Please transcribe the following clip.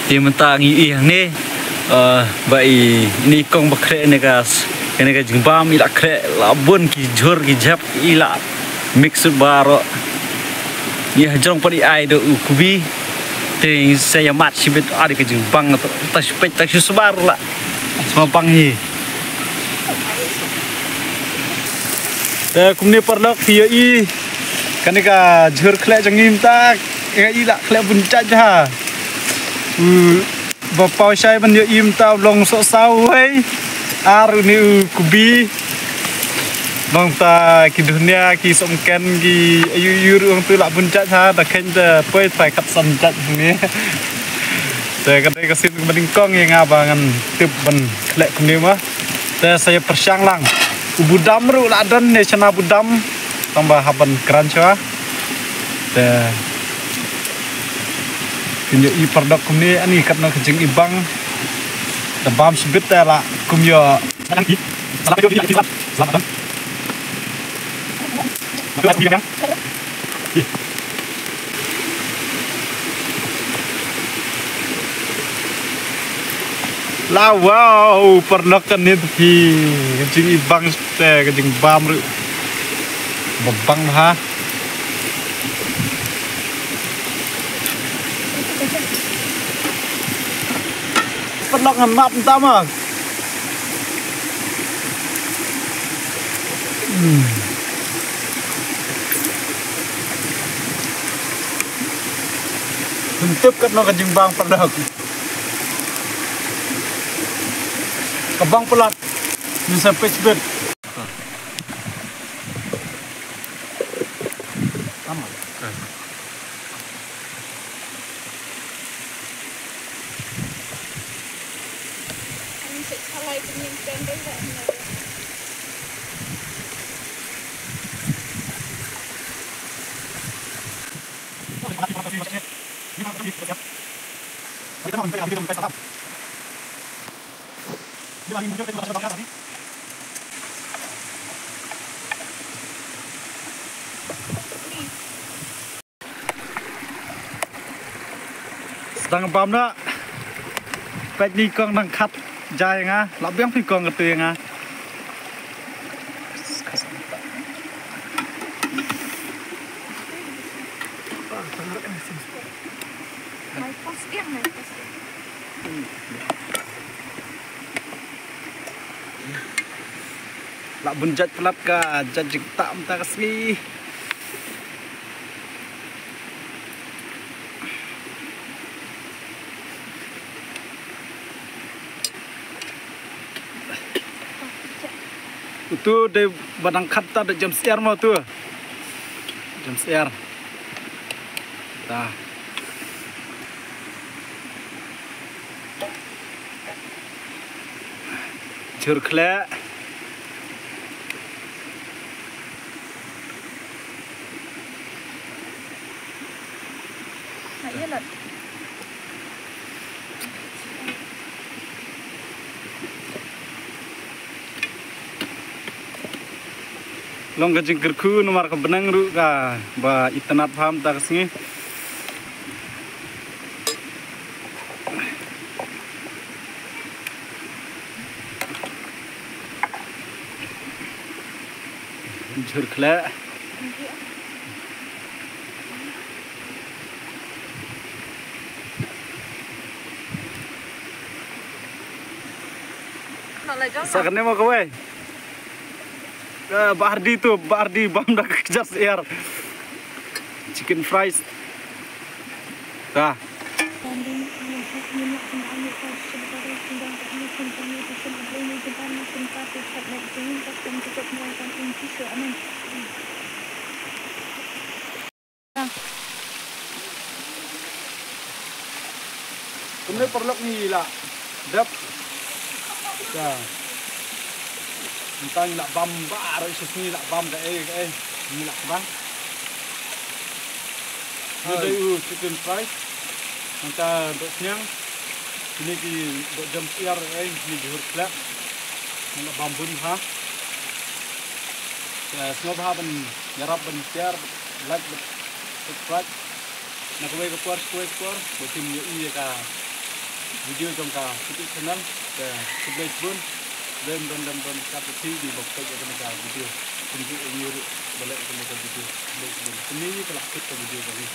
Dia mentang ni bai ni kong bakre ne kas kene ka jimbam ila kre labun ki jur ki jap ila mix baro ni hajong padi ai do kubi te saya mat sibet ada ke jimbang ta spek ta subar la sama bang ni kumni pernok dia i kene ka jur kle jangim tak ila kle bunca ja bapau saya ban yo im tau long so sau hei aru ni kubi bang ta ki dunia ki somken ki ayu ruang tu lak bunca ha ta khen ta poi phải kat san chat ni te kadai kasin banding kong yang abangan tip ban lek kumni mah te saya persiang lang budam ru ladan ne chana budam tambah haban kran cha te kunyo i pardok kumni ani katno kejing ibang tabam sibit la kumyo lagi salah yo di selamat kan la wow pardok kan ni kejing ibang te kejing bam ru babang ha pernok ngemap entama bentuk kan ke jimbang pernok kebang pelat bisa pecbet sama sedang bam nak pet ni kong nang khat jai nga labiang phi kong ke nga lak bunjat pelat ka jajik tak mta kasli itu de badang khatta de jam siar mau tu jam siar dah jur khle long kajing kerku nomor ke benang ru ka ba itanat paham tak sini jur khle sakne mau kowe Bardi tu, Bardi bam dah kejar air chicken fries dah kemudian perlok ni lah dap dah entang nak bam bar sini nak bam ke ni nak bang ada chicken fries nanti untuk siang ini di jam siar ni di huruf nak bam pun ha semua bahan nyarap ben siar lag bet nak kue ke kuar buatin iya ka video trong cả YouTube channel để sebelah pun dan kapiti di bawah akan ada video tunjuk ini balik ke video ini telah kita video kami